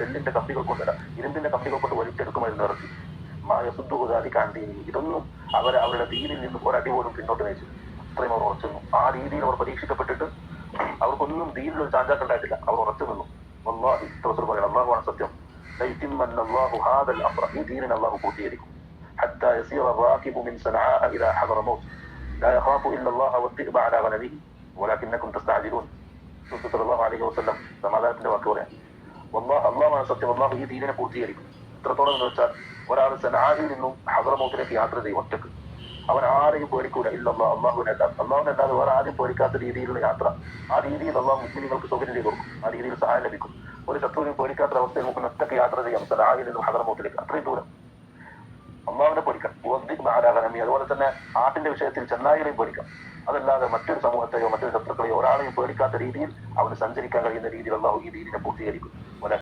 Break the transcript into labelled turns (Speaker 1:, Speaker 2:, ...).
Speaker 1: എല്ലിന്റെ കമ്പികൾ കൊണ്ടല്ല, ഇരുമ്പിന്റെ കമ്പികൾ കൊണ്ട് വലിച്ചെടുക്കുമായിരുന്നു ഇറക്കി. മായസുദ്ധുതാതി കാന്തീനി. ഇതൊന്നും അവരുടെ ദീനിൽ നിന്ന് ഒരടി പോലും പിന്നോട്ട് നയിച്ചു. അത്രയും അവർ ഉറച്ചു നിന്നു. ആ രീതിയിൽ അവർ പരീക്ഷിക്കപ്പെട്ടിട്ട് അവർക്കൊന്നും ദീനിലൊരു ചാഞ്ചാട്ടുണ്ടായിട്ടില്ല. അവർ ഉറച്ചു നിന്നു. വല്ലാഹി റസൂൽ പറയണം, അല്ലാഹുവാണ് സത്യം, ലയതിമ്മന്ന അല്ലാഹു ഹാദൽ അംറ, ഈ ദീനിനെ അല്ലാഹു പൂർത്തീകരിക്കും. ഹത്താ യസീറ റാകിബു മിൻ സനആ ഇലാ ഹദറമൗത്ത് ലാ യഖാഫു ഇല്ല അല്ലാഹ വദ്ദിഅബ അലാ ഗനമിഹി വലാകിന്നകും തസ്തഅജിലൂൻ. റസൂൽ സല്ലല്ലാഹു അലൈഹി വസല്ലം സമാധാനത്തിന്റെ വാക്ക് പറയാം. വല്ലാഹ്, അല്ലാഹുവാണ് സത്യം, അല്ലാഹു ഈ ദീനിനെ പൂർത്തീകരിക്കും. എത്രത്തോളം എന്ന് വെച്ചാൽ ഒരാൾ സനആയിൽ നിന്നും ഹദറമൗത്തിലേക്ക് യാത്ര ചെയ്യും ഒറ്റക്ക്. അവൻ ആരെയും പേടിക്കൂല, ഇല്ല അല്ലാഹുവിനല്ലാതെ വേറെ ആരും പേടിക്കാത്ത രീതിയിലുള്ള യാത്ര. ആ രീതിയിൽ അല്ലാഹു മുസ്ലിങ്ങൾക്ക് സൗകര്യം ചെയ്തു കൊടുക്കും. ആ രീതിയിൽ സഹായം ലഭിക്കും. ഒരു ശത്രുവിനും പേടിക്കാത്ത അവസ്ഥയിൽ നമുക്ക് ഒറ്റക്ക് യാത്ര ചെയ്യാം സനആയിൽ നിന്നും ഹദറമൗത്തിലേക്ക്. അത്രയും ദൂരം അള്ളാഹുവിനെ പേടിക്കണം. ആരാധനമി. അതുപോലെ തന്നെ ആട്ടിന്റെ വിഷയത്തിൽ ചെന്നായികളെയും പേടിക്കാം. അതല്ലാതെ മറ്റൊരു സമൂഹത്തെയോ മറ്റൊരു ശത്രുക്കളെയോ ഒരാളെയും പേടിക്കാത്ത രീതിയിൽ അവന് സഞ്ചരിക്കാൻ കഴിയുന്ന രീതിയിൽ അള്ളാഹു ഈ ദീനിനെ പൂർത്തീകരിക്കും.